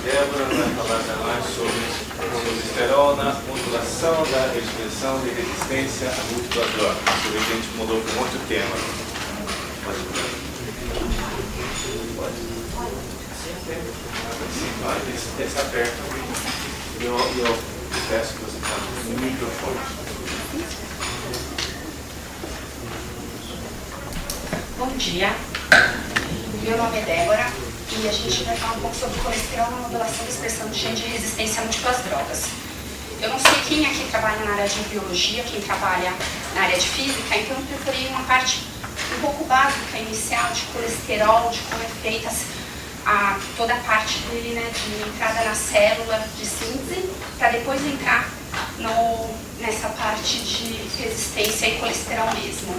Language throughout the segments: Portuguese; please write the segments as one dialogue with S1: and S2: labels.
S1: Débora vai falar mais sobre colesterol na modulação da expressão de resistência a múltiplas drogas. Sobre isso a gente mudou para um outro tema. Pode? Sim, está perto. E eu peço que você fale no microfone.
S2: Bom dia, meu nome é Débora e a gente vai falar um pouco sobre colesterol na modulação da expressão de gene de resistência a múltiplas drogas. Eu não sei quem aqui trabalha na área de biologia, quem trabalha na área de física, então eu preparei uma parte um pouco básica, inicial, de colesterol, de como é feita toda a parte dele, né, de entrada na célula de síntese, para depois entrar nessa parte de resistência e colesterol mesmo.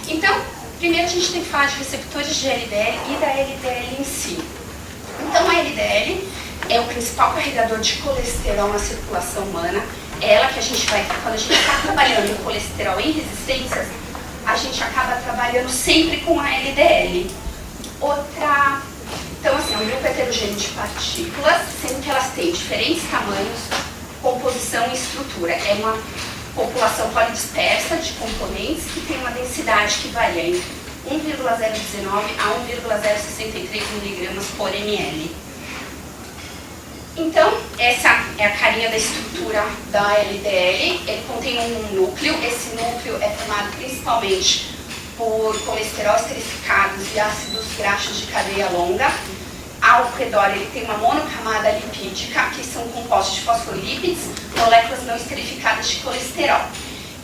S2: Então, primeiro a gente tem que falar de receptores de LDL e da LDL em si. Então a LDL é o principal carregador de colesterol na circulação humana. É ela que a gente vai, quando a gente está trabalhando em colesterol em resistências, a gente acaba trabalhando sempre com a LDL. Então assim, é um grupo heterogêneo de partículas, sendo que elas têm diferentes tamanhos, composição e estrutura. É uma população polidispersa de componentes que tem uma densidade que varia entre 1,019 a 1,063 mg por ml. Então, essa é a carinha da estrutura da LDL. Ele contém um núcleo. Esse núcleo é formado principalmente por colesterol esterificados e ácidos graxos de cadeia longa. Ao redor ele tem uma monocamada lipídica, que são compostos de fosfolípides, moléculas não esterificadas de colesterol.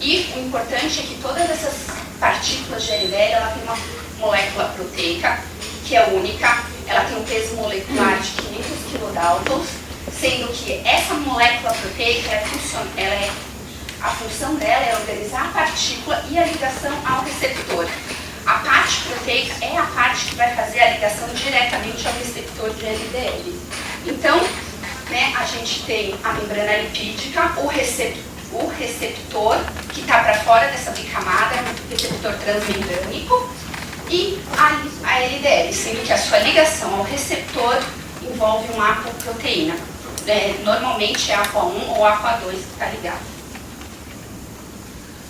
S2: E o importante é que todas essas partículas de LDL, ela tem uma molécula proteica, que é única, ela tem um peso molecular de 500 kDa, sendo que essa molécula proteica, a função dela é organizar a partícula e a ligação ao receptor. A parte proteica é a parte que vai fazer a ligação diretamente ao receptor de LDL. Então, né, a gente tem a membrana lipídica, o receptor que está para fora dessa bicamada, o receptor transmembrânico, e a LDL, sendo que a sua ligação ao receptor envolve uma apoproteína. Normalmente é a APA1 ou a APA2 que está ligado.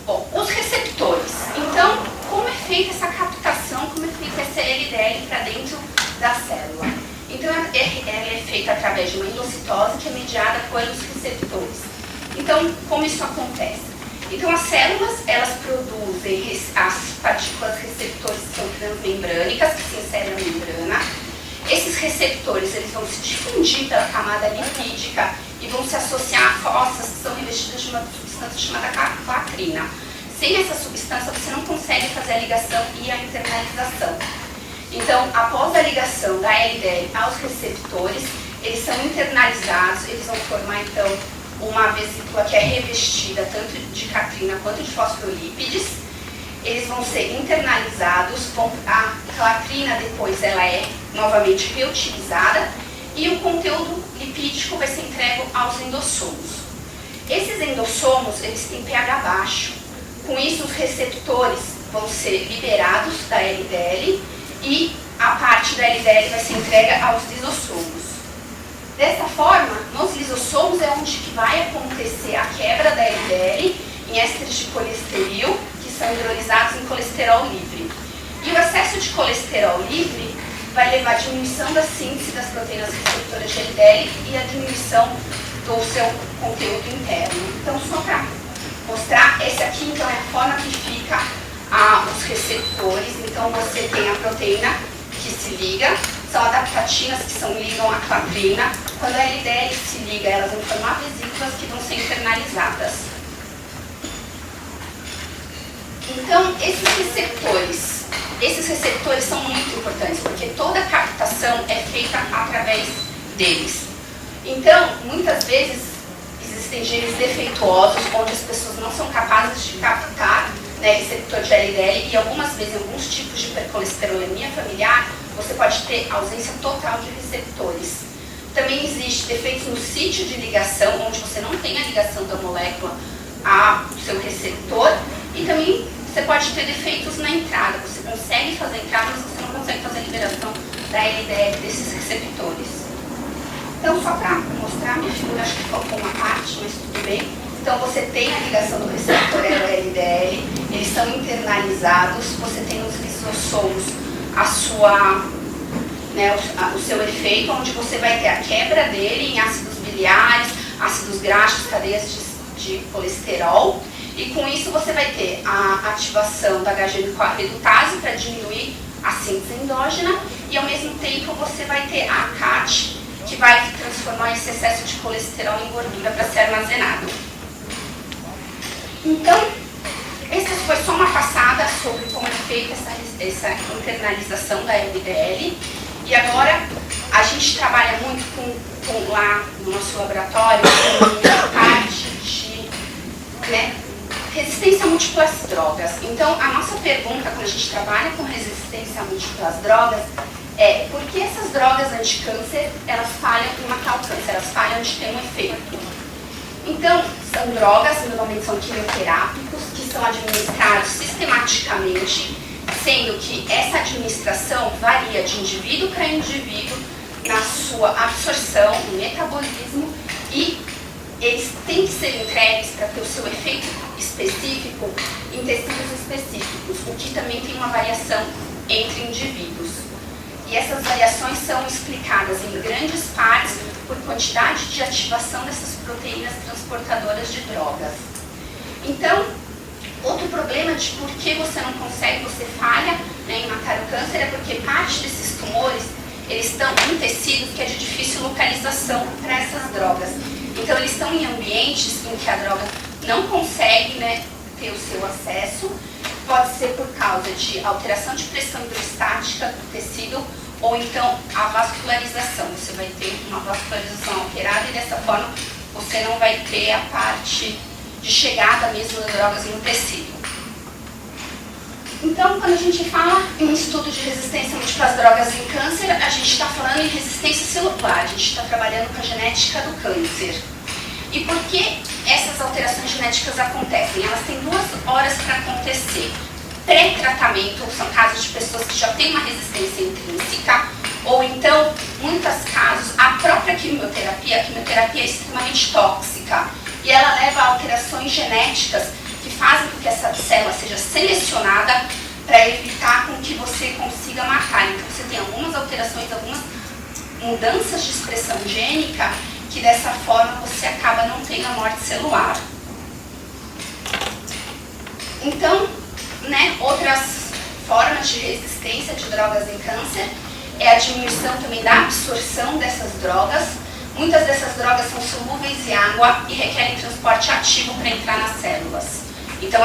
S2: Bom, os receptores. Então, como é feita essa captação, como é feita essa LDL para dentro da célula? Então, ela é feita através de uma endocitose que é mediada pelos receptores. Então, como isso acontece? Então, as células, elas produzem as partículas receptores que são transmembrânicas, que se inserem na membrana. Esses receptores, eles vão se difundir pela camada lipídica e vão se associar a fossas que são revestidas de uma substância chamada clatrina. Sem essa substância, você não consegue fazer a ligação e a internalização. Então, após a ligação da LDL aos receptores, eles são internalizados, eles vão formar, então, uma vesícula que é revestida tanto de catrina quanto de fosfolípides. Eles vão ser internalizados, a clatrina depois ela é novamente reutilizada e o conteúdo lipídico vai ser entregue aos endossomos. Esses endossomos, eles têm pH baixo. Com isso, os receptores vão ser liberados da LDL e a parte da LDL vai ser entregue aos lisossomos. Dessa forma, nos lisossomos é onde que vai acontecer a quebra da LDL em ésteres de colesterol, que são hidrolizados em colesterol livre. E o excesso de colesterol livre vai levar à diminuição da síntese das proteínas receptoras de LDL e à diminuição do seu conteúdo interno. Então, só para mostrar, esse aqui então é a forma que fica os receptores. Então, você tem a proteína que se liga, são adaptatinas que ligam a clatrina. Quando a LDL se liga, elas vão formar vesículas que vão ser internalizadas. Então, esses receptores são muito importantes, porque toda a captação é feita através deles. Então, muitas vezes, existem genes defeituosos, onde as pessoas não são capazes de captar, né, receptor de LDL, e algumas vezes, em alguns tipos de hipercolesterolemia familiar, você pode ter ausência total de receptores. Também existe defeitos no sítio de ligação, onde você não tem a ligação da molécula ao seu receptor, e também você pode ter defeitos na entrada. Você consegue fazer a entrada, mas você não consegue fazer a liberação da LDL desses receptores. Então, só para mostrar, minha figura, acho que faltou uma parte, mas tudo bem. Então, você tem a ligação do receptor LDL, eles são internalizados, você tem nos lisossomos o seu efeito, onde você vai ter a quebra dele em ácidos biliares, ácidos graxos, cadeias de colesterol, e com isso você vai ter a ativação da HGN-CoA redutase para diminuir a síntese endógena, e ao mesmo tempo você vai ter a ACAT, que vai transformar esse excesso de colesterol em gordura para ser armazenado. Então, essa foi só uma passada sobre como é feita essa internalização da LDL. E agora, a gente trabalha muito com lá no nosso laboratório com a parte de resistência a múltiplas drogas. Então, a nossa pergunta quando a gente trabalha com resistência a múltiplas drogas é por que essas drogas anticâncer, elas falham em matar o câncer, elas falham de ter um efeito. Então, são drogas, normalmente são quimioterápicos, que são administrados sistematicamente, sendo que essa administração varia de indivíduo para indivíduo na sua absorção, no metabolismo, e eles têm que ser entregues para ter o seu efeito específico em tecidos específicos, o que também tem uma variação entre indivíduos. E essas variações são explicadas em grandes partes por quantidade de ativação dessas proteínas transportadoras de drogas. Então, outro problema de por que você não consegue, você falha em matar o câncer é porque parte desses tumores, eles estão em tecidos que é de difícil localização para essas drogas. Então, eles estão em ambientes em que a droga não consegue ter o seu acesso. Pode ser por causa de alteração de pressão hidrostática do tecido ou então a vascularização. Você vai ter uma vascularização alterada e dessa forma você não vai ter a parte de chegada mesmo das drogas no tecido. Então, quando a gente fala em estudo de resistência a múltiplas drogas em câncer, a gente está falando em resistência celular, a gente está trabalhando com a genética do câncer. E por que essas alterações genéticas acontecem? Elas têm 2 horas para acontecer. Pré-tratamento, são casos de pessoas que já têm uma resistência intrínseca, ou então, em muitos casos, a própria quimioterapia, a quimioterapia é extremamente tóxica, e ela leva a alterações genéticas que fazem com que essa célula seja selecionada para evitar com que você consiga matar. Então, você tem algumas alterações, algumas mudanças de expressão gênica, que dessa forma você acaba não tendo a morte celular. Então, outras formas de resistência de drogas em câncer é a diminuição também da absorção dessas drogas. Muitas dessas drogas são solúveis em água e requerem transporte ativo para entrar nas células. Então,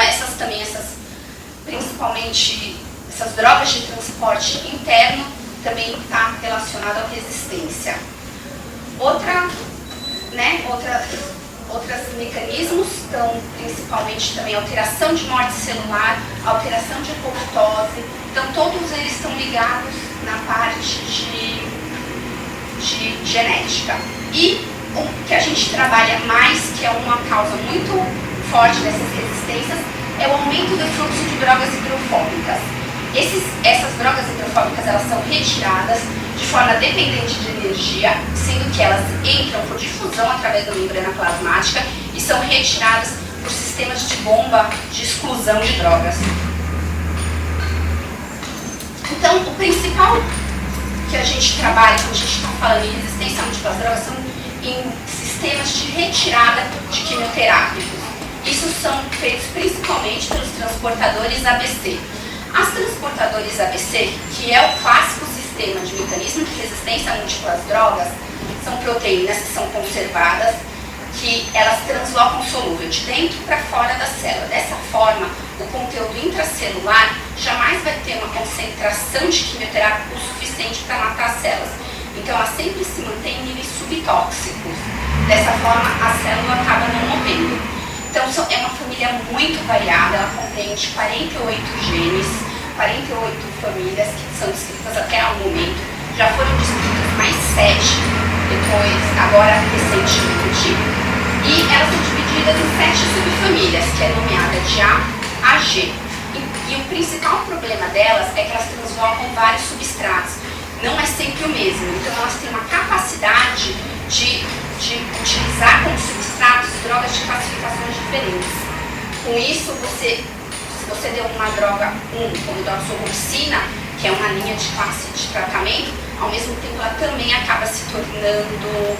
S2: principalmente essas drogas de transporte interno também está relacionado à resistência. Outros mecanismos estão principalmente também alteração de morte celular, alteração de apoptose. Então, todos eles estão ligados na parte de genética. E o que a gente trabalha mais, que é uma causa muito forte dessas resistências, é o aumento do fluxo de drogas hidrofóbicas. Essas drogas hidrofóbicas, elas são retiradas de forma dependente de energia, sendo que elas entram por difusão através da membrana plasmática e são retiradas por sistemas de bomba de exclusão de drogas. Então, o principal que a gente trabalha quando a gente está falando em resistência a múltiplas drogas são em sistemas de retirada de quimioterápicos. Isso são feitos principalmente pelos transportadores ABC. As transportadores ABC, que é o clássico sistema de mecanismo de resistência a múltiplas drogas, são proteínas que são conservadas, que elas translocam solúvel de dentro para fora da célula. Dessa forma, o conteúdo intracelular jamais vai ter uma concentração de quimioterápico suficiente para matar as células. Então, ela sempre se mantém em níveis subtóxicos. Dessa forma, a célula acaba não morrendo. Então, é uma família muito variada, ela contém de 48 genes, 48 famílias que são descritas até ao momento. Já foram descritas mais 7, agora recentemente. E elas são divididas em 7 subfamílias, que é nomeada de A a G. E o principal problema delas é que elas translocam vários substratos. Não é sempre o mesmo. Então, elas têm uma capacidade de Com isso, se você deu uma droga, como doxorubicina, que é uma linha de classe de tratamento, ao mesmo tempo ela também acaba se tornando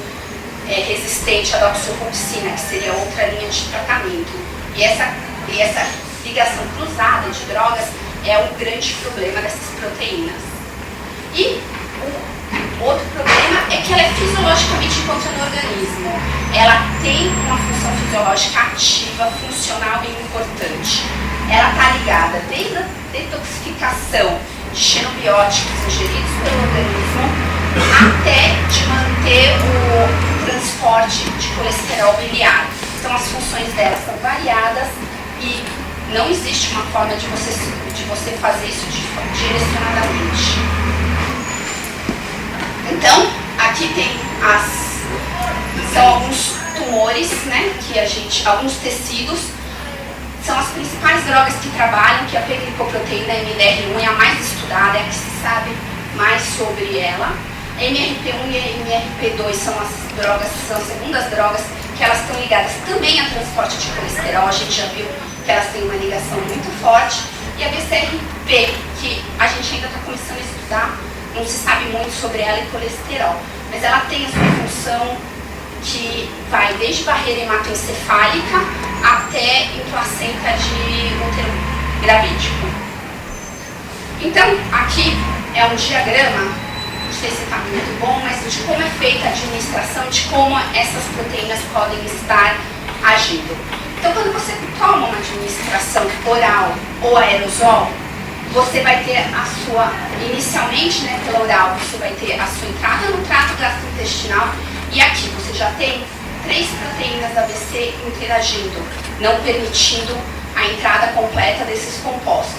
S2: resistente à doxorubicina, que seria outra linha de tratamento. E essa ligação cruzada de drogas é o grande problema dessas proteínas. E o outro problema é que ela é fisiologicamente encontrada no organismo. Ela tem uma função fisiológica ativa, funcional e importante. Ela está ligada desde a detoxificação de xenobióticos ingeridos pelo organismo até de manter o transporte de colesterol biliar. Então as funções dela são variadas e não existe uma forma de você fazer isso direcionadamente. Então, aqui tem são alguns tumores, né, alguns tecidos. São as principais drogas que trabalham, que a P-glicoproteína MDR1 é a mais estudada, é a que se sabe mais sobre ela. A MRP1 e a MRP2 são as segundas drogas, que elas estão ligadas também ao transporte de colesterol. A gente já viu que elas têm uma ligação muito forte. E a BCRP, que a gente ainda está começando a estudar, não se sabe muito sobre ela e colesterol, mas ela tem a sua função que vai desde barreira hematoencefálica até em placenta de útero gravídico. Então, aqui é um diagrama, não sei se está muito bom, mas de como é feita a administração, de como essas proteínas podem estar agindo. Então, quando você toma uma administração oral ou aerosol, você vai ter inicialmente, né, pela oral, você vai ter a sua entrada no trato gastrointestinal e aqui você já tem 3 proteínas ABC interagindo, não permitindo a entrada completa desses compostos.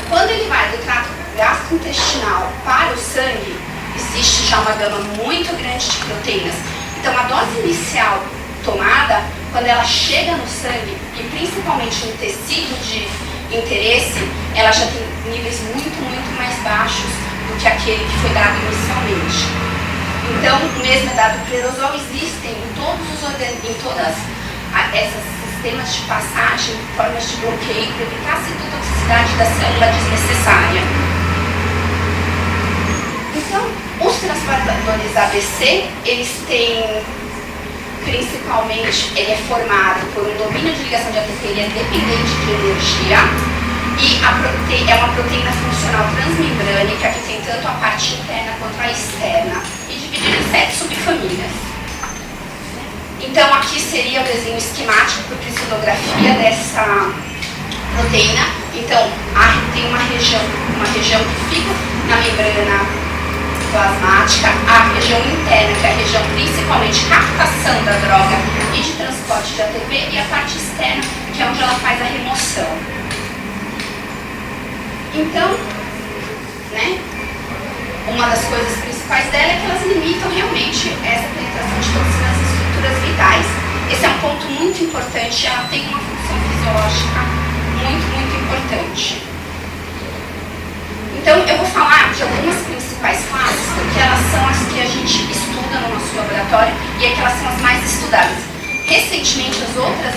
S2: Quando ele vai do trato gastrointestinal para o sangue, existe já uma gama muito grande de proteínas. Então a dose inicial tomada, quando ela chega no sangue, e principalmente no tecido de interesse, ela já tem níveis muito mais baixos do que aquele que foi dado inicialmente. Então, o mesmo é dado para o aerosol, existem em todas essas sistemas de passagem, formas de bloqueio para evitar a citotoxicidade da célula desnecessária. Então, os transportadores ABC, eles têm principalmente, ele é formado por um domínio de ligação de ATP, ele é dependente de energia e é uma proteína funcional transmembrânica que tem tanto a parte interna quanto a externa e dividida em 7 subfamílias. Então aqui seria o desenho esquemático por cristolografia dessa proteína. Então tem uma região que fica na membrana plasmática, a região interna, que é a região principalmente de captação da droga e de transporte de ATP, e a parte externa, que é onde ela faz a remoção. Então, né, uma das coisas principais dela é que elas limitam realmente essa penetração de toxinas nas estruturas vitais. Esse é um ponto muito importante, ela tem uma função fisiológica muito importante. Então, eu vou falar de algumas principais classes, porque elas são as que a gente estuda no nosso laboratório e é que elas são as mais estudadas. Recentemente, as outras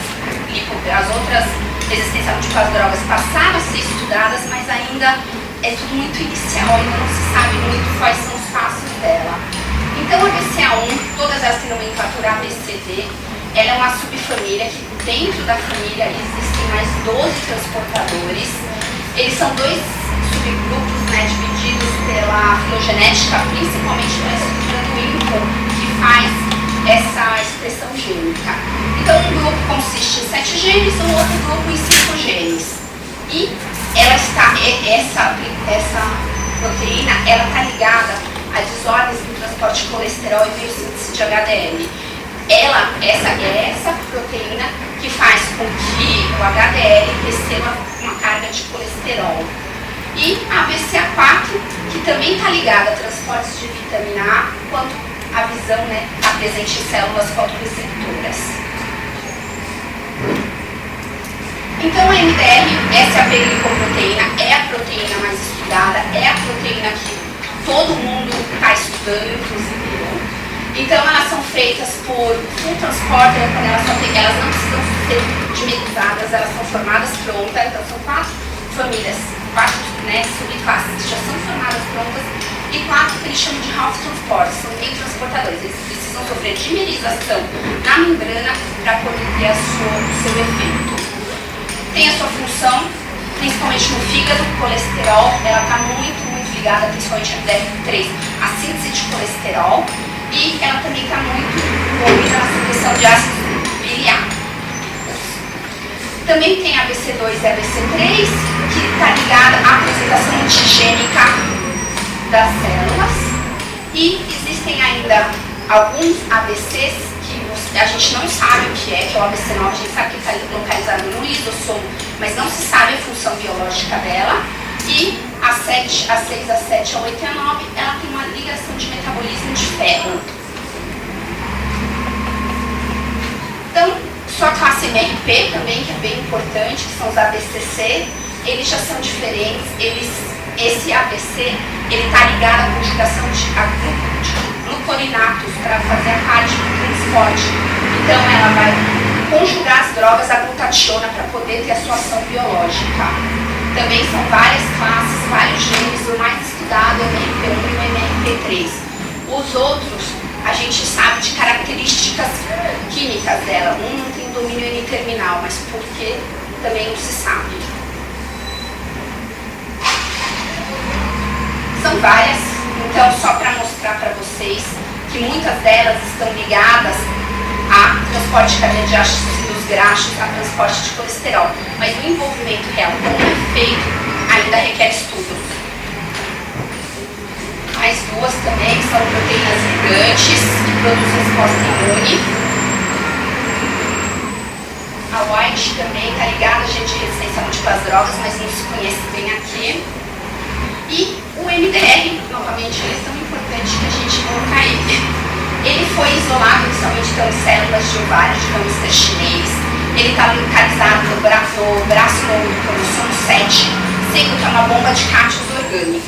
S2: resistências a múltiplas drogas passaram a ser estudadas, mas ainda é tudo muito inicial, ainda não se sabe muito quais são os passos dela. Então, a BCA1, todas elas têm nomenclatura ABCD, ela é uma subfamília que dentro da família existem mais 12 transportadores. Eles são 2 subgrupos, né, divididos pela filogenética, principalmente pela estrutura do INCO, que faz essa expressão gênica. Então, um grupo consiste em 7 genes, o outro grupo em 5 genes. E essa proteína está ligada a desordens do transporte de colesterol e biossíntese de HDL. Essa proteína que faz com que o HDL receba uma carga de colesterol. E a BCA4, que também está ligada a transportes de vitamina A, quanto a visão, né, está presente em células fotorreceptoras. Então a MDR, essa é a P-glicoproteína, é a proteína mais estudada, é a proteína que todo mundo está estudando, inclusive eu. Então elas são feitas por full transporter, quando elas não precisam ser dimerizadas, elas são formadas prontas, então são 4 famílias, 4 subclasses que já são formadas prontas e 4 que eles chamam de half transport, são meio transportadores, eles precisam sofrer dimerização na membrana para poder ter o seu efeito. Tem a sua função, principalmente no fígado, colesterol, ela está muito ligada, principalmente a DF3, a síntese de colesterol, e ela também está muito envolvida na secreção de ácido biliar. Também tem a ABC2 e a ABC3, que está ligada à apresentação antigênica das células, e existem ainda alguns ABCs que a gente não sabe o que é o ABC9, a gente sabe que está localizado no lisossomo, mas não se sabe a função biológica dela. E a 6, a 7, a 8 e a 9, ela tem uma ligação de metabolismo de ferro. Então, sua classe MRP também, que é bem importante, que são os ABCC, eles já são diferentes. Esse ABC, ele está ligado à conjugação de glucorinatos para fazer a parte do transporte. Então, ela vai conjugar as drogas à glutationa para poder ter a sua ação biológica. Também são várias classes, vários genes, o mais estudado é o MRP1 e o MRP3. Os outros, a gente sabe de características químicas dela. Um não tem domínio N-terminal, mas por que também não se sabe. São várias, então só para mostrar para vocês que muitas delas estão ligadas a transporte de cadeia de ácidos graxos, a transporte de colesterol. Mas o envolvimento real, como é feito, ainda requer estudo. Mais duas também são proteínas ligantes, que produzem resposta imune. A White também está ligada a gente de resistência a múltiplas drogas, mas não se conhece bem aqui. E o MDR, novamente, ele é tão importante que a gente coloca ele. Ele foi isolado inicialmente pelas células de ovário de hamster chinês. Ele está localizado no braço longo do cromossomo 7, sendo que é uma bomba de cátions orgânicos.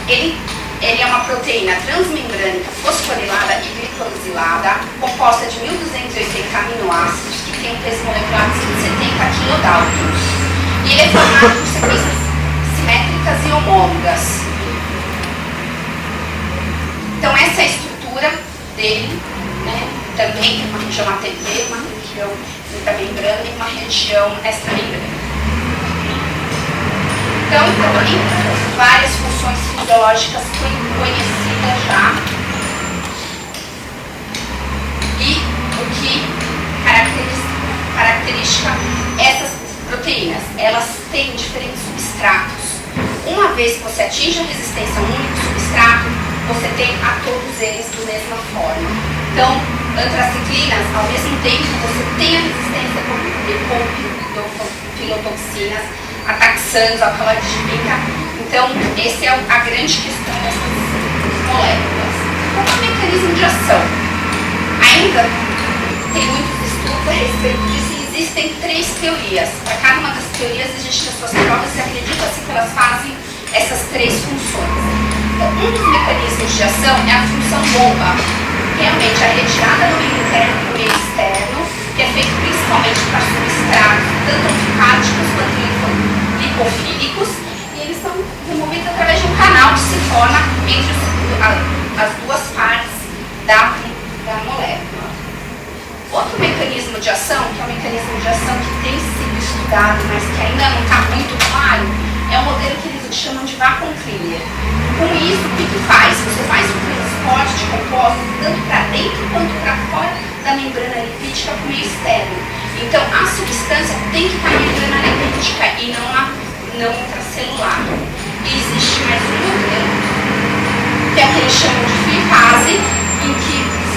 S2: Ele é uma proteína transmembrânica fosforilada e glicosilada, composta de 1.280 aminoácidos, que tem um peso molecular de 170 kDa. E ele é formado por sequências simétricas e homólogas. Então essa é a estrutura dele, né? Também tem uma região ATP, uma região intramembrana e uma região extramembrana. Então também várias funções fisiológicas conhecidas já. E o que caracteriza essas proteínas? Elas têm diferentes substratos. Uma vez que você atinge a resistência a um único substrato, você tem a todos eles da mesma forma. Então, antraciclinas, ao mesmo tempo, você tem a resistência com filotoxinas, ataxanos, alcaloides de vinca. Então, essa é a grande questão dessas moléculas. Qual é o mecanismo de ação? Ainda tem muitos estudos a respeito disso e existem 3 teorias. Para cada uma das teorias existem as suas provas e acredita-se que elas fazem essas 3 funções. Um dos mecanismos de ação é a função bomba, realmente a retirada do meio interno para o meio externo, que é feito principalmente para substratos, tanto anfipáticos quanto lipofílicos, e eles são removidos através de um canal que se forma entre as duas partes da molécula. Outro mecanismo de ação, que é um mecanismo de ação que tem sido estudado, mas que ainda não está muito claro, é o modelo que eles chamam de vacuum cleaner. Com isso, o que faz? Você faz o transporte de compostos tanto para dentro quanto para fora da membrana lipídica para o meio externo. Então, a substância tem que estar na membrana lipídica e não intracelular. E existe mais um modelo, que é o que eles chamam de free phase, em que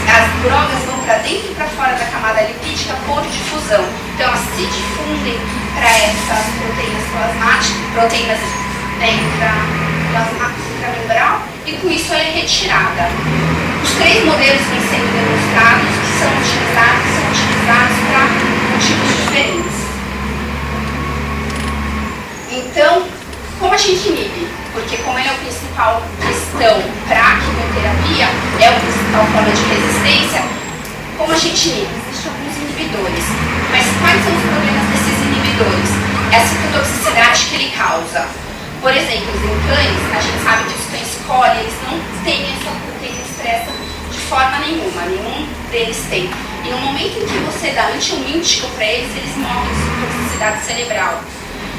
S2: as drogas vão para dentro e para fora da camada lipídica por difusão. Então, elas se difundem para essas proteínas plasmáticas, proteínas intramembral, e com isso ela é retirada. Os 3 modelos vêm sendo demonstrados que são utilizados para motivos diferentes. Então, como a gente inibe? Porque como ele é a principal questão para a quimioterapia, principal forma de resistência, como a gente liga, existem alguns inibidores. Mas quais são os problemas desses inibidores? É a citotoxicidade que ele causa. Por exemplo, em cães, a gente sabe que os cães coli, eles não têm essa proteína expressa de forma nenhuma, nenhum deles tem. E no momento em que você dá antiomítico para eles, eles morrem de citotoxicidade cerebral.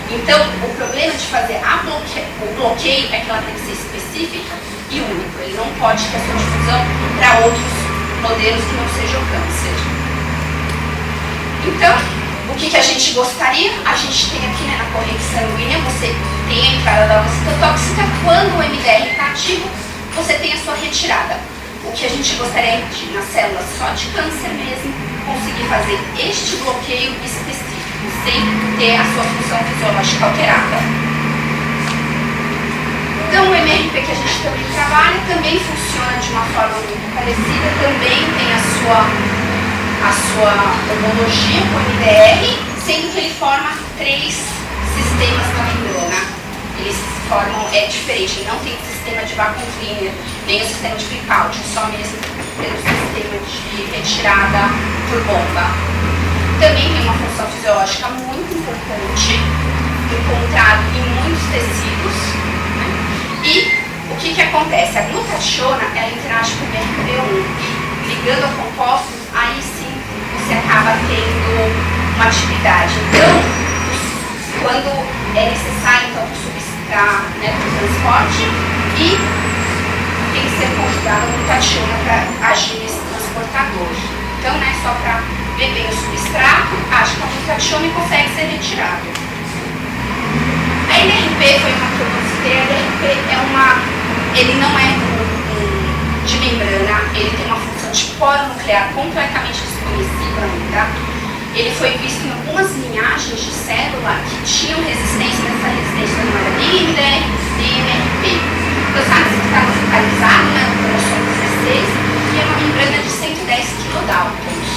S2: Então, o problema de fazer o bloqueio é que ela tem que ser específica e único. Ele não pode ter sua difusão para outros modelos que não sejam câncer. Então, o que a gente gostaria? A gente tem aqui, né, na corrente sanguínea, você tem a entrada da citotóxica. Quando o MDR está ativo, você tem a sua retirada. O que a gente gostaria de, nas células só de câncer mesmo, conseguir fazer este bloqueio específico, sem ter a sua função fisiológica alterada. Então, o MRP que a gente também trabalha também funciona de uma forma muito parecida, também tem a sua homologia com o MDR, sendo que ele forma 3 sistemas na membrana. Eles formam, é diferente, ele não tem o sistema de vacuum cleaner, nem o sistema de flip-out, só mesmo pelo sistema de retirada por bomba. Também tem uma função fisiológica muito importante, encontrado em muitos tecidos, né? E o que acontece? A glutationa, ela interage com o BRP1 e ligando a compostos, aí sim você acaba tendo uma atividade. Então, quando é necessário, então, substrato, né, para o transporte, e tem que ser conjugada a glutationa para agir nesse transportador. Então, né, só para ver bem o substrato, age com a glutationa e consegue ser retirado. A NRP foi uma que eu considerei. A NRP ele não é de membrana, ele tem uma função de poro nuclear completamente desconhecida ainda. Ele foi visto em algumas linhagens de célula que tinham resistência, mas essa resistência não era nem MDR, nem MRP. Então, sabe que está localizado, né, no cromossomo 16, e é uma membrana de 110 kilodaltons.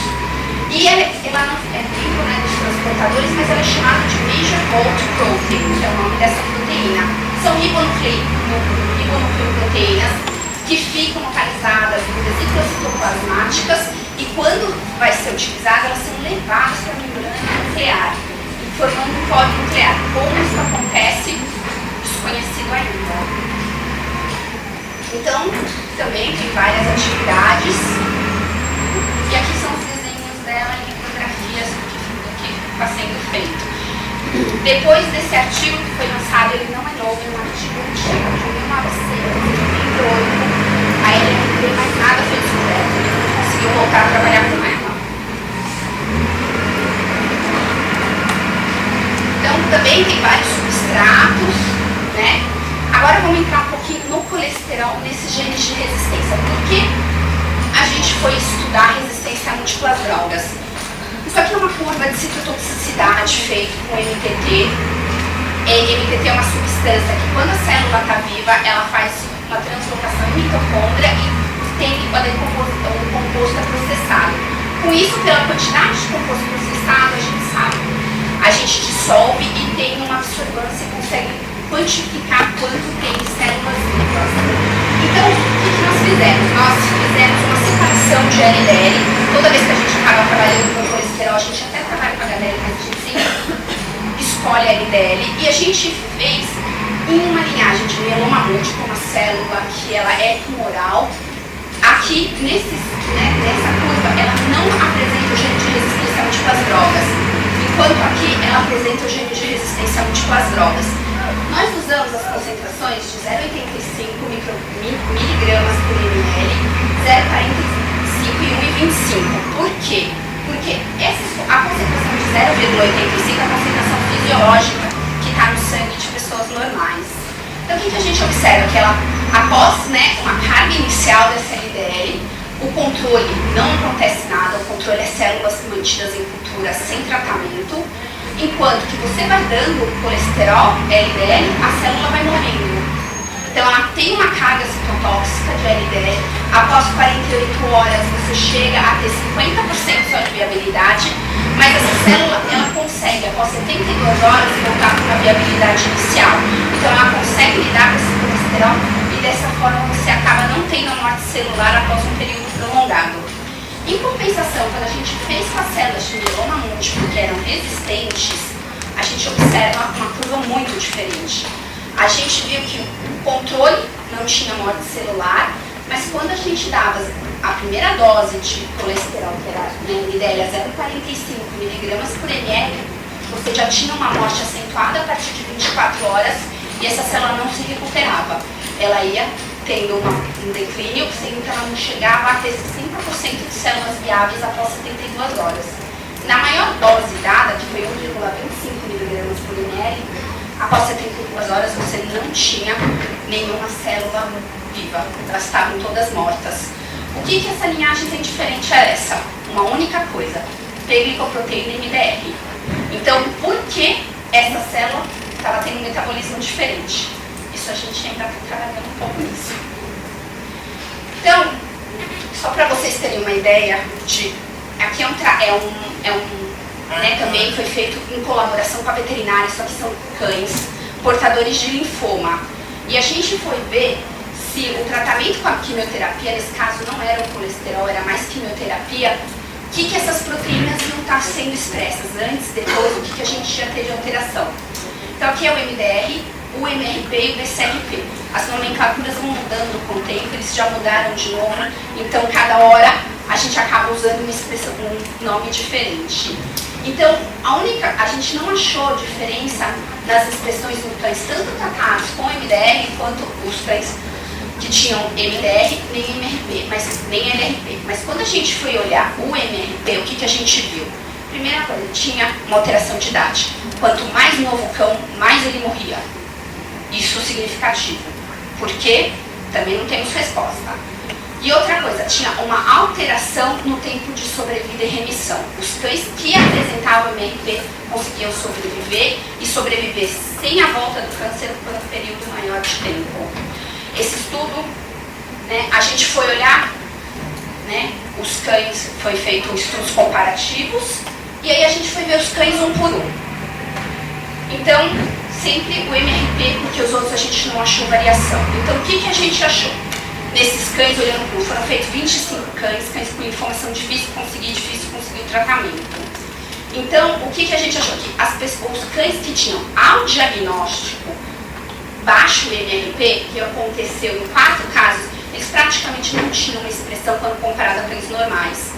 S2: E ela não é dentro, né, dos transportadores, mas ela é chamada de Major Bolt Protein, que é o nome dessa proteína. São ribonucleoproteínas que ficam localizadas em vesículas citoplasmáticas e quando vai ser utilizada, elas são levadas para a membrana nuclear, formando um polo nuclear. Como isso acontece, desconhecido ainda. Então, também tem várias atividades. E aqui são os desenhos dela e fotografias do que está sendo feito. Depois desse artigo que foi lançado, ele não é novo, é um artigo antigo, de 1988. A LNP, mais nada foi descoberto, ele não conseguiu voltar a trabalhar com ela. Então, também tem vários substratos, né? Agora vamos entrar um pouquinho no colesterol, nesses genes de resistência. Por que a gente foi estudar resistência a múltiplas drogas? Isso aqui é uma curva de citotoxicidade feita com MTT. MTT é uma substância que, quando a célula está viva, ela faz uma translocação em mitocôndria e tem o composto processado. Com isso, pela quantidade de composto processado, a gente sabe, a gente dissolve e tem uma absorvância e consegue quantificar quanto tem células vivas. Então, o que nós fizemos? Nós fizemos uma separação de LDL. Toda vez que a gente acaba trabalhando com colesterol, a gente até trabalha com HDL, mas a gente sempre escolhe LDL. E a gente fez em uma linhagem de mieloma múltiplo, uma célula que ela é tumoral. Aqui, nessa curva, ela não apresenta o gene de resistência a múltiplas drogas, enquanto aqui ela apresenta o gene de resistência a múltiplas drogas. Nós usamos as concentrações de 0,85 miligramas por ml, 0,45 e 1,25. Por quê? Porque a concentração de 0,85 é a concentração fisiológica que está no sangue de pessoas normais. Então, o que a gente observa? Que ela, após, né, uma carga inicial dessa LDL, o controle não acontece nada, o controle é células mantidas em cultura sem tratamento, enquanto que você vai dando colesterol, LDL, a célula vai morrendo. Então ela tem uma carga citotóxica de LDL, após 48 horas você chega a ter 50% só de viabilidade, mas essa célula ela consegue, após 72 horas, voltar para a viabilidade inicial. Então ela consegue lidar com esse colesterol e dessa forma você acaba não tendo a morte celular após um período prolongado. Em compensação, quando a gente fez com as células de mieloma múltiplo que eram resistentes, a gente observa uma curva muito diferente. A gente viu que o controle não tinha morte celular, mas quando a gente dava a primeira dose de colesterol, que era LDL a 0,45 mg por ml, você já tinha uma morte acentuada a partir de 24 horas e essa célula não se recuperava. Ela ia tendo um declínio, sendo que ela não chegava a ter 60% de células viáveis após 72 horas. Na maior dose dada, que foi 1,25 mg por ml, após 72 horas você não tinha nenhuma célula viva, elas estavam todas mortas. O que essa linhagem tem diferente é essa? Uma única coisa, P-glicoproteína MDR. Então, por que essa célula estava tendo um metabolismo diferente? Isso a gente ainda está trabalhando um pouco nisso. Então, só para vocês terem uma ideia de... Aqui também foi feito em colaboração com a veterinária, só que são cães portadores de linfoma. E a gente foi ver se o tratamento com a quimioterapia, nesse caso não era o colesterol, era mais quimioterapia, o que essas proteínas iam estar sendo expressas antes, depois, o que a gente já teve alteração. Então aqui é o MDR, o MRP e o BCRP. As nomenclaturas vão mudando com o tempo, eles já mudaram de novo, então cada hora a gente acaba usando uma expressão, um nome diferente. Então, a gente não achou diferença nas expressões dos cães, tanto tratados com MDR, quanto os cães que tinham MDR, nem MRP, nem LRP. Mas quando a gente foi olhar o MRP, o que a gente viu? Primeira coisa, tinha uma alteração de idade. Quanto mais novo o cão, mais ele morria. Isso significativo. Por quê? Também não temos resposta. E outra coisa, tinha uma alteração no tempo de sobrevida e remissão. Os cães que apresentavam MRP conseguiam sobreviver e sobreviver sem a volta do câncer por um período maior de tempo. Esse estudo, a gente foi olhar, os cães, foi feito estudos comparativos, e aí a gente foi ver os cães um por um. Então, sempre o MRP, porque os outros a gente não achou variação. Então, o que a gente achou? Nesses cães, olhando para foram feitos 25 cães com informação difícil conseguir o tratamento. Então, o que a gente achou aqui? Os cães que tinham ao diagnóstico baixo MRP, que aconteceu em 4 casos, eles praticamente não tinham uma expressão quando comparado a cães normais.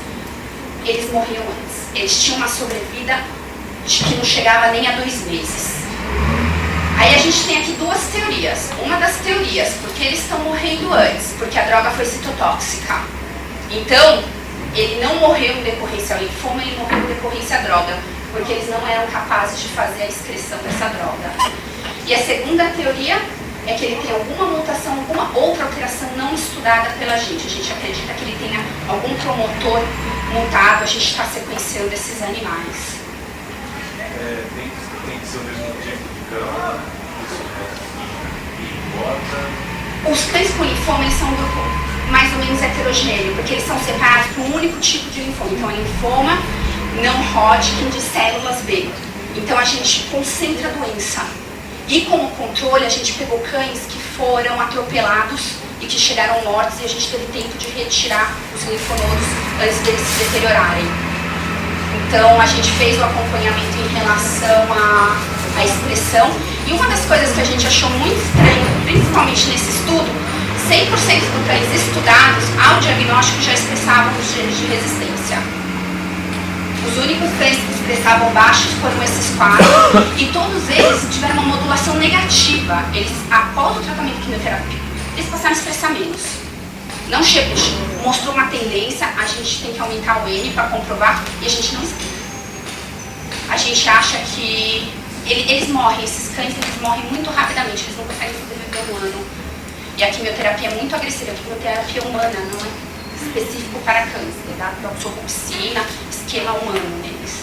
S2: Eles morriam antes. Eles tinham uma sobrevida que não chegava nem a 2 meses. Aí a gente tem aqui 2 teorias. Uma das teorias, porque eles estão morrendo antes, porque a droga foi citotóxica. Então, ele não morreu em decorrência ao linfoma, ele morreu em decorrência à droga, porque eles não eram capazes de fazer a excreção dessa droga. E a segunda teoria é que ele tem alguma mutação, alguma outra alteração não estudada pela gente. A gente acredita que ele tenha algum promotor mutado, a gente está sequenciando esses animais.
S1: Tem que ser o mesmo tipo de cão,
S2: Os cães com linfoma, eles são um grupo mais ou menos heterogêneo, porque eles são separados por um único tipo de linfoma. Então, é linfoma não Hodgkin de células B. Então, a gente concentra a doença. E como controle, a gente pegou cães que foram atropelados e que chegaram mortos e a gente teve tempo de retirar os linfonodos antes deles se deteriorarem. Então, a gente fez o acompanhamento em relação à expressão. E uma das coisas que a gente achou muito estranho, principalmente nesse estudo, 100% dos cães estudados, ao diagnóstico, já expressavam os genes de resistência. Os únicos cães que expressavam baixos foram esses 4, e todos eles tiveram uma modulação negativa. Eles, após o tratamento de quimioterapia, eles passaram a expressar menos. Não chegou, mostrou uma tendência, a gente tem que aumentar o N para comprovar, e a gente não explica. A gente acha que eles morrem, esses cães eles morrem muito rapidamente, eles não conseguem sobreviver 1 ano. E a quimioterapia é muito agressiva, a quimioterapia humana não é específico para câncer, dá doxorubicina, esquema humano neles.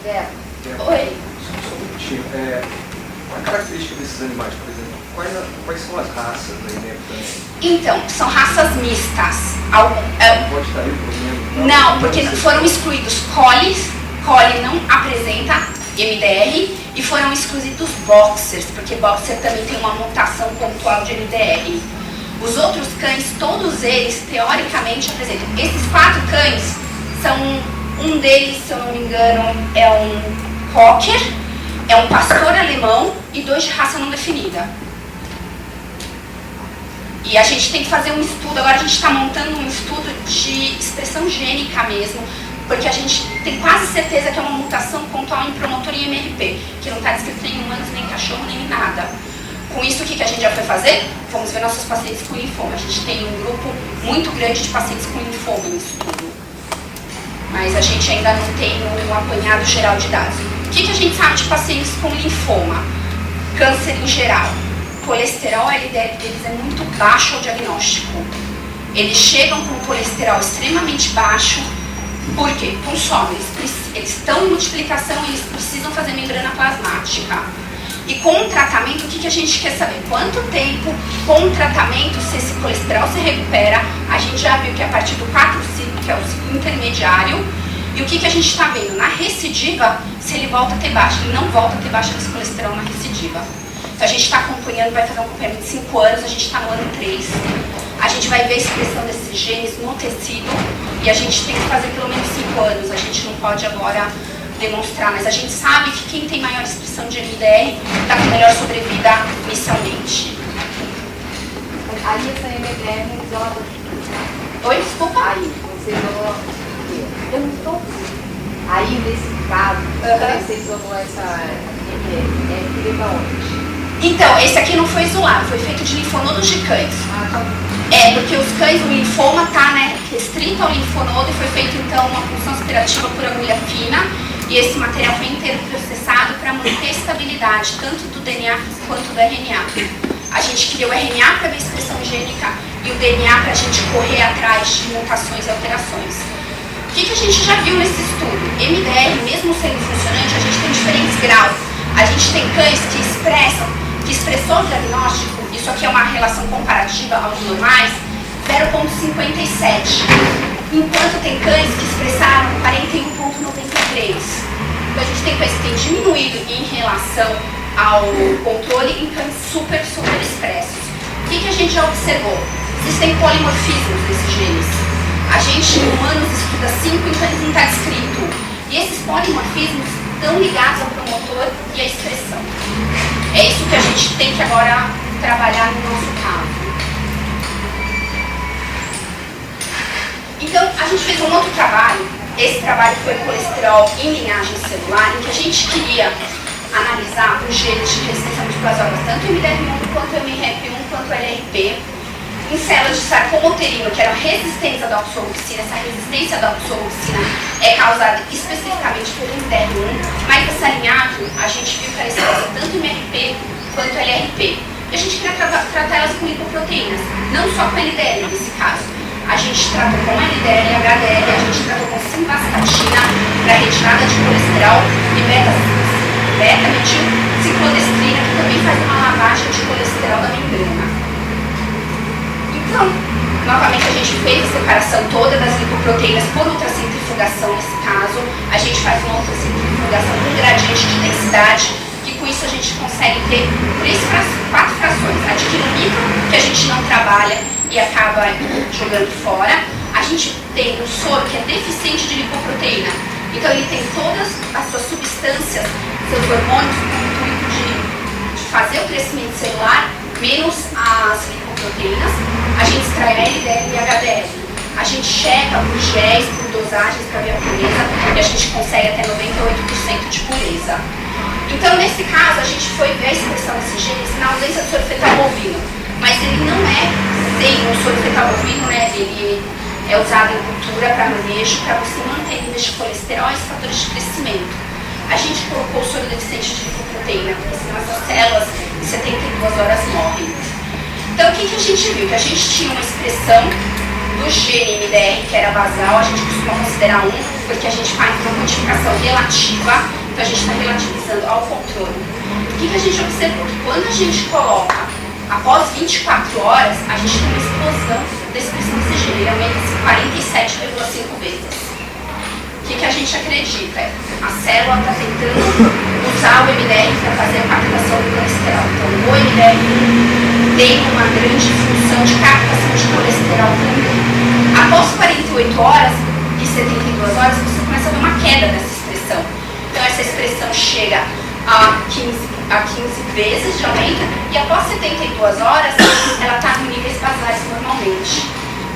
S2: Oi?
S3: Só um minutinho. A característica desses animais, por exemplo, quais são as raças aí dentro também?
S2: Então, são raças mistas.
S3: Pode estar aí o problema?
S2: Não, porque foram excluídos colis, coli não apresenta MDR, e foram excluídos boxers, porque boxer também tem uma mutação pontual de MDR. Os outros cães, todos eles, teoricamente, apresentam. Esses 4 cães são, um deles, se eu não me engano, é um cocker, é um pastor alemão e 2 de raça não definida. E a gente tem que fazer um estudo, agora a gente está montando um estudo de expressão gênica mesmo, porque a gente tem quase certeza que é uma mutação pontual em promotor e MRP, que não está descrito nem em humanos, nem em cachorro, nem em nada. Com isso, o que a gente já foi fazer? Fomos ver nossos pacientes com linfoma. A gente tem um grupo muito grande de pacientes com linfoma em estudo. Mas a gente ainda não tem um apanhado geral de dados. O que a gente sabe de pacientes com linfoma? Câncer em geral. O colesterol LDL deles é muito baixo ao diagnóstico. Eles chegam com colesterol extremamente baixo. Por quê? Consomem. Eles estão em multiplicação e eles precisam fazer membrana plasmática. E com o tratamento, o que a gente quer saber? Quanto tempo, com o tratamento, se esse colesterol se recupera? A gente já viu que a partir do 4 ciclo, que é o ciclo intermediário, e o que a gente está vendo? Na recidiva, se ele volta a ter baixa, ele não volta a ter baixa desse colesterol na recidiva. Então a gente está acompanhando, vai fazer um acompanhamento de 5 anos, a gente está no ano 3. A gente vai ver a expressão desses genes no tecido, e a gente tem que fazer pelo menos 5 anos, a gente não pode agora demonstrar, mas a gente sabe que quem tem maior expressão de MDR está com melhor sobrevida inicialmente.
S4: Aí essa MDR não isola.
S2: Oi, desculpa?
S4: Aí, você isolou. Eu não estou. Aí, nesse caso, você isolou essa MDR. É que leva onde?
S2: Então, esse aqui não foi isolado, foi feito de linfonodos de cães.
S4: Ah, tá.
S2: É, porque os cães, o linfoma está, né, restrito ao linfonodo e foi feito então uma punção aspirativa por agulha fina. E esse material foi inteiro processado para manter a estabilidade, tanto do DNA quanto do RNA. A gente criou o RNA para ver a expressão gênica e o DNA para a gente correr atrás de mutações e alterações. O que a gente já viu nesse estudo? MDR, mesmo sendo funcionante, a gente tem diferentes graus. A gente tem cães que expressou o diagnóstico, isso aqui é uma relação comparativa aos normais, 0,57. Enquanto tem cães que expressaram 41,93. Então a gente tem cães que têm diminuído em relação ao controle em cães super expressos. O que a gente já observou? Existem polimorfismos desses genes. A gente em humanos estuda 5, então eles não está descrito. E esses polimorfismos estão ligados ao promotor e à expressão. É isso que a gente tem que agora trabalhar no nosso caso. Então, a gente fez um outro trabalho, esse trabalho foi colesterol em linhagem celular, em que a gente queria analisar os genes de resistência a múltiplas órgãos, tanto o MDR1 quanto o MRP1 quanto o LRP, em células de sarcomoterino, que eram resistentes à doxorubicina. Essa resistência à doxorubicina é causada especificamente pelo MDR1, mas essa linhagem a gente viu que ela expressa tanto o MRP quanto o LRP. E a gente queria tratar elas com lipoproteínas, não só com LDL nesse caso. A gente tratou com LDL, HDL, a gente tratou com simvastatina para retirada de colesterol e beta-metilciclodestrina, que também faz uma lavagem de colesterol da membrana. Então, novamente a gente fez a separação toda das lipoproteínas por ultracentrifugação nesse caso. A gente faz uma ultracentrifugação com gradiente de densidade, que com isso a gente consegue ter 4 frações. A de quilomicro, que a gente não trabalha e acaba jogando fora. A gente tem o soro, que é deficiente de lipoproteína. Então ele tem todas as suas substâncias, seus hormônios, com o intuito de fazer o crescimento celular, menos as lipoproteínas. A gente extrai LDL e HDL. A gente checa por géis, por dosagens para ver a pureza e a gente consegue até 98% de pureza. Então, nesse caso, a gente foi ver a expressão desses genes na ausência de soro fetal bovino. Mas ele não é sem o soro fetal bovino, né? Ele é usado em cultura para manejo, para você manter níveis de colesterol e fatores de crescimento. A gente colocou o soro deficiente de lipoproteína, porque senão essas células em 72 horas morrem. Então, o que a gente viu? Que a gente tinha uma expressão do gene MDR, que era basal, a gente costuma considerar 1, porque a gente faz uma modificação relativa, então a gente está relativizando ao controle. O que a gente observou? Que quando a gente coloca após 24 horas, a gente tem uma explosão da expressão desse gene, ele aumenta 47,5 vezes. O que a gente acredita? A célula está tentando usar o MDR para fazer a captação do colesterol. Então, o MDR tem uma grande função de captação de colesterol também. Após 48 horas e 72 horas, você começa a ver uma queda dessa expressão. Então, essa expressão chega a 15 vezes de aumento, e após 72 horas, ela está em níveis basais normalmente.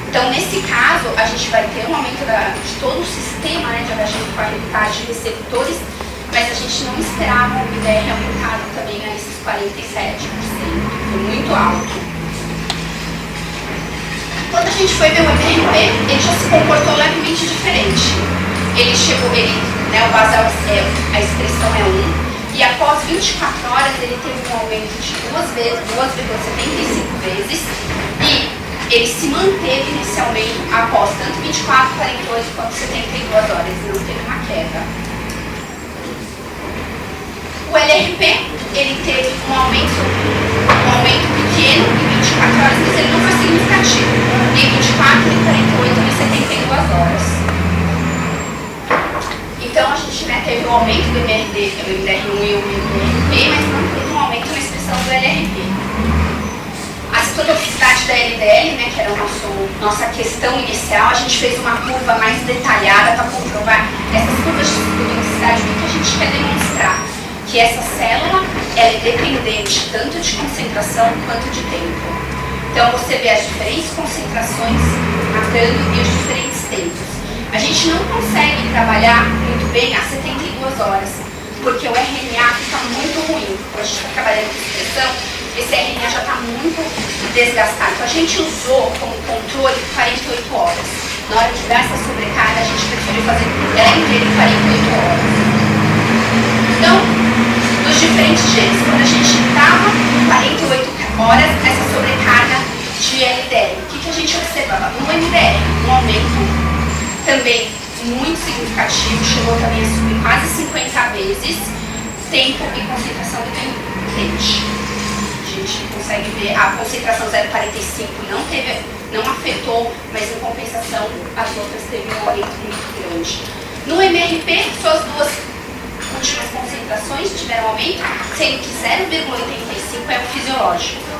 S2: Então, nesse caso, a gente vai ter um aumento de todo o sistema, né, de HGF de receptores, mas a gente não esperava o MDR aumentado também a esses 47%, foi muito alto. Quando a gente foi ver o MRP, ele já se comportou levemente diferente. Ele chegou, né, o basal a expressão é 1, e após 24 horas ele teve um aumento de 2,75 vezes, e ele se manteve nesse aumento após tanto 24, 48 quanto 72 horas, não teve uma queda. O LRP, ele teve um aumento pequeno em 24 horas, mas ele não foi significativo, nem 24, nem 48, nem 72 horas. Então a gente, né, teve um aumento do MDR1 e o MDRP, mas não teve um aumento na expressão do LRP. A citotoxicidade da LDL, né, que era a nossa questão inicial, a gente fez uma curva mais detalhada para comprovar essas curvas de citotoxicidade, o que a gente quer demonstrar? Que essa célula ela é dependente tanto de concentração quanto de tempo. Então você vê as diferentes concentrações matando e os diferentes tempos. A gente não consegue trabalhar muito bem a 72 horas, porque o RNA fica muito ruim. Quando a gente está trabalhando com expressão, esse RNA já está muito desgastado. Então a gente usou como controle 48 horas. Na hora de dar essa sobrecarga, a gente preferiu fazer ela inteira em 48 horas. Então, dos diferentes genes, quando a gente dava 48 horas essa sobrecarga de LDL, o que a gente observava? No MDR, um aumento também muito significativo, chegou também a subir quase 50 vezes, tempo e concentração dependente. A gente consegue ver a concentração 0,45 não afetou, mas em compensação as outras teve um aumento muito grande. No MRP, só as duas últimas concentrações tiveram aumento, sendo que 0,85 é o fisiológico.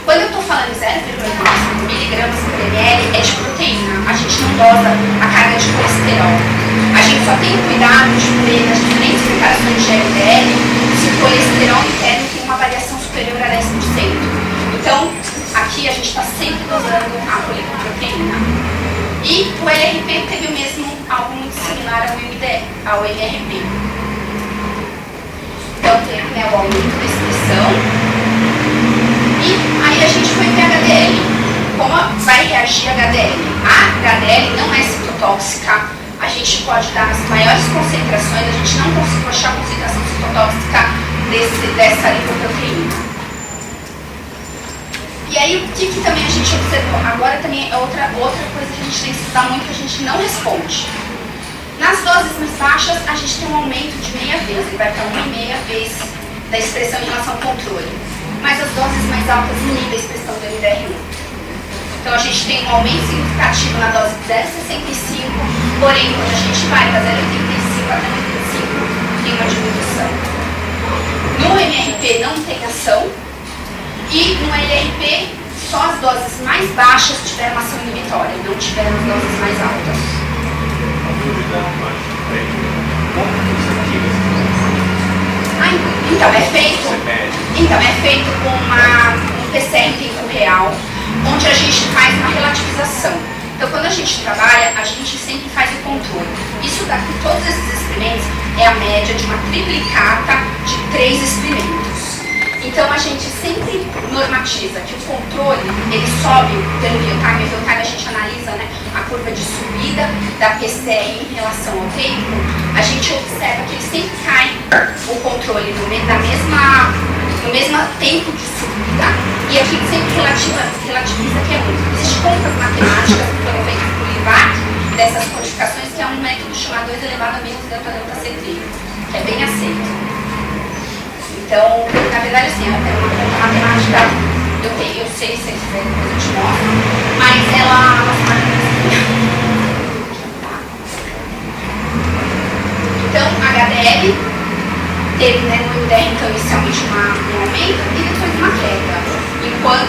S2: Quando eu estou falando 0,85 miligramas por ml é de proteína, a gente não dosa a carga de colesterol. A gente só tem cuidado de ver nas diferentes preparações de LDL se o colesterol interno tem uma variação superior a 10%. Então, aqui a gente está sempre dosando a poliproteína. E o LRP teve o mesmo, algo muito similar ao MRP. Então, teve, né, o aumento da expressão. E aí a gente foi ver a HDL. Como vai reagir a HDL? A HDL não é citotóxica. A gente pode dar as maiores concentrações, a gente não conseguiu achar a concentração citotóxica dessa lipoproteína. E aí o que também a gente observou? Agora também é outra coisa que a gente tem que estudar muito, que a gente não responde. Nas doses mais baixas, a gente tem um aumento de meia vez, ele vai para 1,5 vez da expressão em relação ao controle. Mas as doses mais altas inibem a expressão do MDR1. Então a gente tem um aumento significativo na dose de 0,65, porém quando a gente vai da 0,85 até 0,95, tem uma diminuição. No MRP não tem ação, e no LRP só as doses mais baixas tiveram ação inibitória, não tiveram as doses mais altas. Então é feito com um PCR em tempo real, onde a gente faz uma relativização. Então quando a gente trabalha, a gente sempre faz o controle. Isso daqui, todos esses experimentos, é a média de uma triplicata de 3 experimentos. Então a gente sempre normatiza que o controle, ele sobe pelo real-time. O real-time a gente analisa, né, a curva de subida da PCR em relação ao tempo. A gente observa que ele sempre cai o controle no mesmo tempo de subida, e a gente sempre relativiza que é muito. Existem contas matemáticas que foram feitas por Livac dessas codificações, que é um método chamado 2 elevado a menos delta-delta-CT, que é bem aceito. Então, na verdade, assim, ela tem uma conta matemática, eu sei se eles quiserem, depois eu te mostro, mas ela Então, a HDL teve, né, no MDR, então, inicialmente um aumento e depois uma queda. Enquanto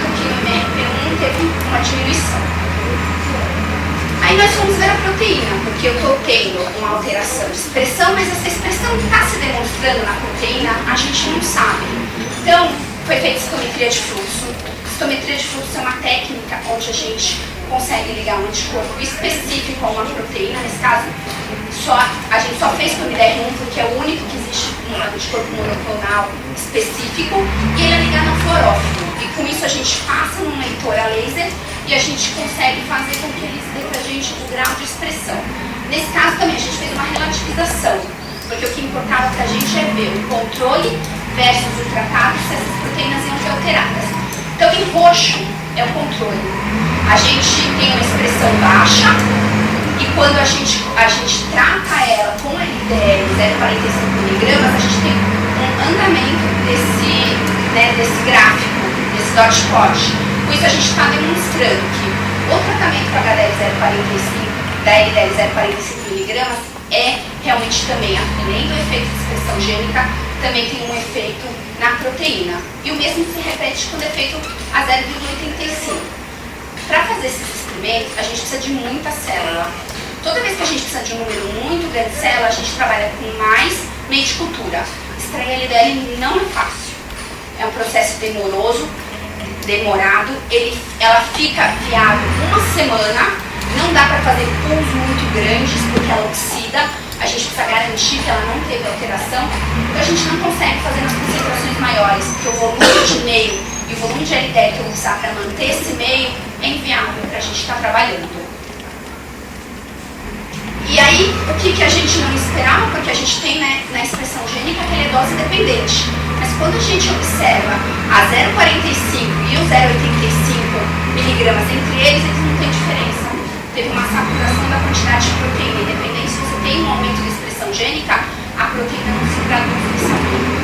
S2: nós vamos ver a proteína, porque eu estou tendo uma alteração de expressão, mas essa expressão está se demonstrando na proteína, a gente não sabe. Então, foi feita citometria de fluxo. Citometria de fluxo é uma técnica onde a gente consegue ligar um anticorpo específico a uma proteína. Nesse caso, a gente só fez com o MDR1 porque é o único que existe um anticorpo monoclonal específico, e ele é ligado ao fluorófilo. E com isso a gente passa num leitor a laser e a gente consegue fazer com que eles dê pra gente o grau de expressão. Nesse caso também a gente fez uma relativização, porque o que importava pra gente é ver o controle versus o tratado, se essas proteínas iam ser alteradas. Então, em roxo é o controle. A gente tem uma expressão baixa e quando a gente trata ela com LDL 0,45 mg, a gente tem um andamento desse gráfico, desse dot plot. Com isso a gente está demonstrando que o tratamento com HDL 0,45, da LDL 0,45 mg é realmente também, além do efeito de expressão gênica, também tem um efeito na proteína. E o mesmo se repete quando é feito a 0,85. Para fazer esses experimentos, a gente precisa de muita célula. Toda vez que a gente precisa de um número muito grande de célula, a gente trabalha com mais meio de cultura. Extrair LDL não é fácil. É um processo demorado. Ela fica viável uma semana. Não dá para fazer pools muito grandes porque ela oxida. A gente precisa garantir que ela não teve alteração. Então a gente não consegue fazer nas concentrações maiores, porque o volume de meio e o volume de LDL que eu vou usar para manter esse meio é inviável para a gente estar trabalhando. E aí, o que a gente não esperava, porque a gente tem na expressão gênica que ele é dose dependente. Mas quando a gente observa a 0,45 e o 0,85 mg entre eles não tem diferença. Teve uma saturação da quantidade de proteína, independente se você tem um aumento da expressão gênica, a proteína não se traduz nesse aumento.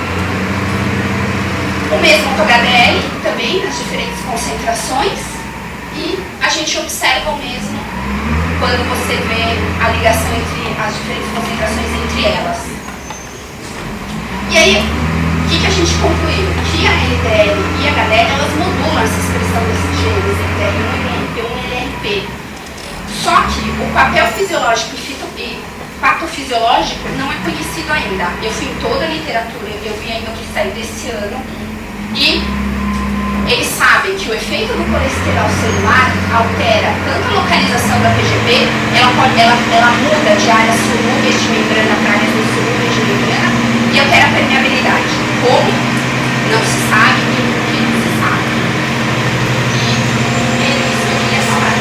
S2: O mesmo com o HDL, também nas diferentes concentrações, e a gente observa o mesmo quando você vê a ligação entre as diferentes concentrações entre elas. E aí, o que a gente concluiu? Que a LDL e a HDL, elas modulam essa expressão desses genes, LDL1, LRP1 e LRP. Só que o papel fisiológico e patofisiológico não é conhecido ainda. Eu fui em toda a literatura, eu vi ainda o que saiu desse ano, e eles sabem que o efeito do colesterol celular altera tanto a localização da PGP, ela muda de áreas solúveis de membrana para áreas insolúveis de membrana e altera a permeabilidade. Como? Não se sabe, e por que não se sabe. E eles queriam falar.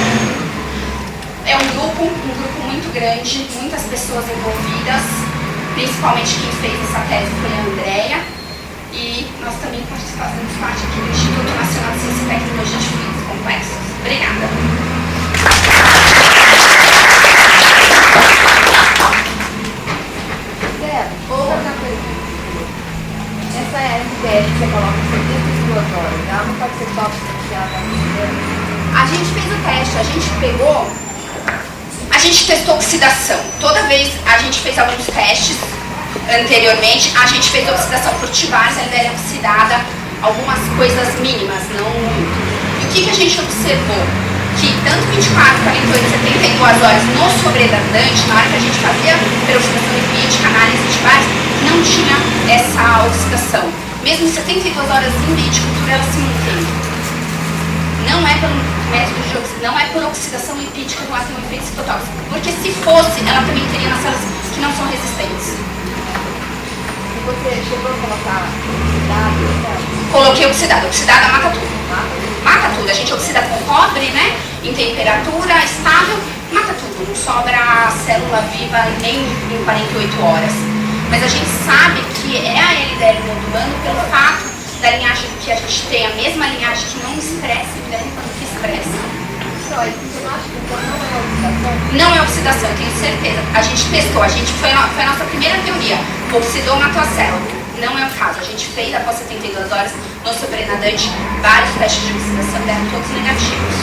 S2: É um grupo muito grande, muitas pessoas envolvidas, principalmente quem fez essa tese foi a Andrea, e nós também fazemos parte aqui do Instituto Nacional de Ciência e Tecnologia de Fluidos Complexos. Obrigada.
S4: Zé, outra pergunta. Essa LDL que você coloca em 72 horas, ela não pode ser tóxica porque ela está funcionando?
S2: A gente fez o teste, a gente testou oxidação. Toda vez a gente fez alguns testes anteriormente, a gente fez oxidação por T-VARS, a LDL oxidada, algumas coisas mínimas, não muito. E o que a gente observou? Que tanto 24, 48, 72 horas no sobredadante, na hora que a gente fazia peroxidação lipídica, análise de T-VARS, não tinha essa oxidação. Mesmo em 72 horas em meio de cultura, ela se mantém. Não é pelo método de oxidação, não é por oxidação lipídica que ela tem um efeito citotóxico. Porque se fosse, ela também teria nas células que não são resistentes.
S4: Você chegou a colocar oxidado?
S2: Coloquei oxidado. Oxidada mata tudo. Mata tudo. A gente oxida com cobre, né? Em temperatura estável, mata tudo. Não sobra célula viva nem em 48 horas. Mas a gente sabe que é a LDL modulando pelo fato da linhagem que a gente tem, a mesma linhagem que não expressa LDL quando que expressa.
S4: Você não acha que então não é oxidação?
S2: Não é oxidação, eu tenho certeza. A gente testou, foi a nossa primeira teoria. Oxidou, matou a célula. Não é o caso. A gente fez após 72 horas no sobrenadante vários testes de oxidação, deram todos negativos.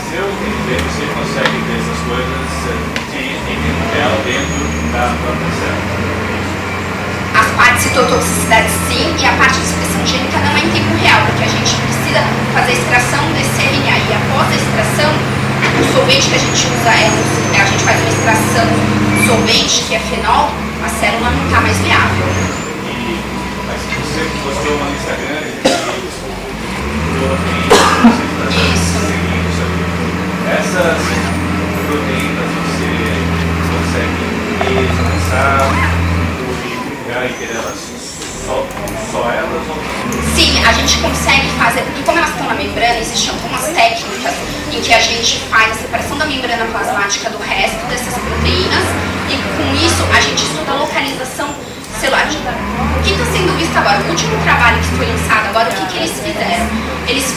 S1: Se eu entender, você consegue ver essas coisas em tela dentro da própria célula.
S2: As partes de citotoxicidade sim, e a parte de expressão gênica não é em tempo real, porque a gente precisa fazer a extração desse RNA. E após a extração, o solvente que a gente usa a gente faz uma extração do solvente, que é fenol, a célula não está mais viável.
S1: Mas você postou uma lista grande de
S2: Isso.
S1: Essas proteínas você consegue descansar, purificar e ter elas só elas ou
S2: Sim, a gente consegue fazer, porque como elas estão na membrana, existem algumas técnicas em que a gente faz a separação da membrana plasmática do resto dessas proteínas e com isso a gente estuda a localização celular. O que está sendo visto agora? O último trabalho que foi lançado agora, o que eles fizeram? Eles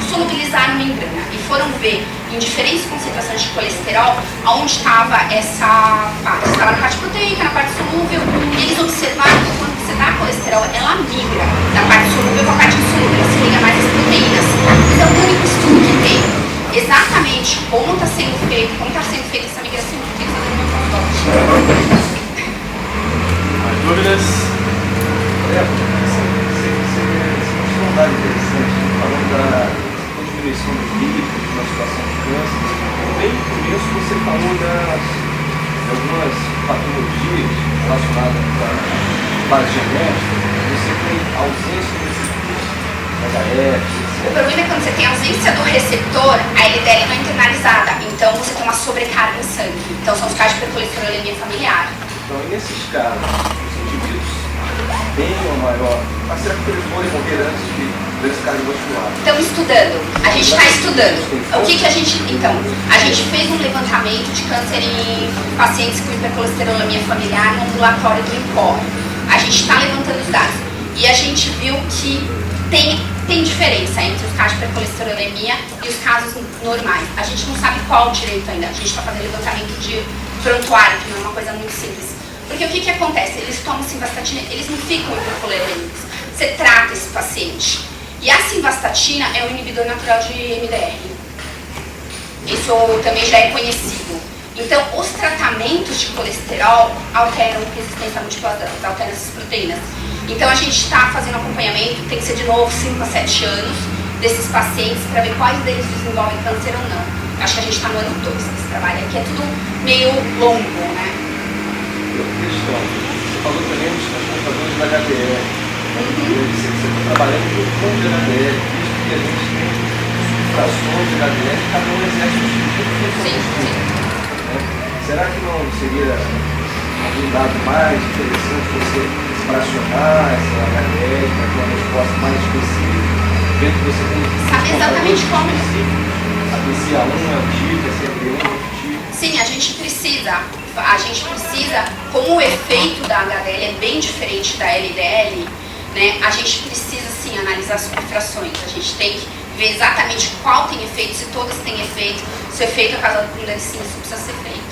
S2: solubilizaram membrana e foram ver em diferentes concentrações de colesterol onde estava essa parte. Estava na parte proteica, na parte solúvel, e eles observaram que quando você dá colesterol, ela migra da parte solúvel para a parte insolúvel, ela se liga mais às proteínas. Então, o único estudo que tem exatamente como está sendo feito, como está sendo feita essa migração, que tem que fazer no meu consultório.
S1: mais dúvidas?
S3: Você um dado interessante, falando da diminuição dos líquidos na situação de câncer. Bem no começo você falou de algumas patologias relacionadas à base genética. Você tem ausência desses HF,
S2: O problema é quando você tem ausência do receptor, a LDL não é internalizada, então você tem uma sobrecarga em sangue. Então são os casos de hipercolesterolemia familiar.
S3: Então, nesses casos, os indivíduos têm uma maior. Mas será que eles podem morrer antes desse cardiovascular?
S2: Estamos estudando, a gente está estudando. O que a gente. Então, a gente fez um levantamento de câncer em pacientes com hipercolesterolemia familiar no ambulatório do INCOR. A gente está levantando os dados. E a gente viu que tem diferença entre os casos de hipercolesterolemia e os casos normais. A gente não sabe qual direito ainda. A gente está fazendo levantamento de prontuário, que não é uma coisa muito simples. Porque o que acontece? Eles tomam simvastatina, eles não ficam hipercolerêmicos. Você trata esse paciente. E a simvastatina é um inibidor natural de MDR. Isso também já é conhecido. Então, os tratamentos de colesterol alteram a resistência à multiplazão, alteram essas proteínas. Então, a gente está fazendo acompanhamento, tem que ser de novo 5 a 7 anos, desses pacientes, para ver quais deles desenvolvem câncer ou não. Acho que a gente está no ano 2 desse trabalho aqui, é tudo meio longo, né?
S3: Outra questão, você falou também dos transportadores da HDL. Você está trabalhando com o HDL, visto que a gente tem frações de HDL, cada um exerce um tipo de função.
S2: Sim.
S3: Será que não seria algum dado mais interessante você fracionar essa HDL para ter uma resposta mais específica? Vendo que você tem
S2: Sabe exatamente como?
S3: Saber se A1 é um tipo, se é B1 é outro tipo.
S2: Sim, a gente precisa, como o efeito da HDL é bem diferente da LDL, né, a gente precisa sim analisar as subtrações, a gente tem que ver exatamente qual tem efeito, se todas têm efeito, se o efeito é causado por um sim, isso precisa ser feito.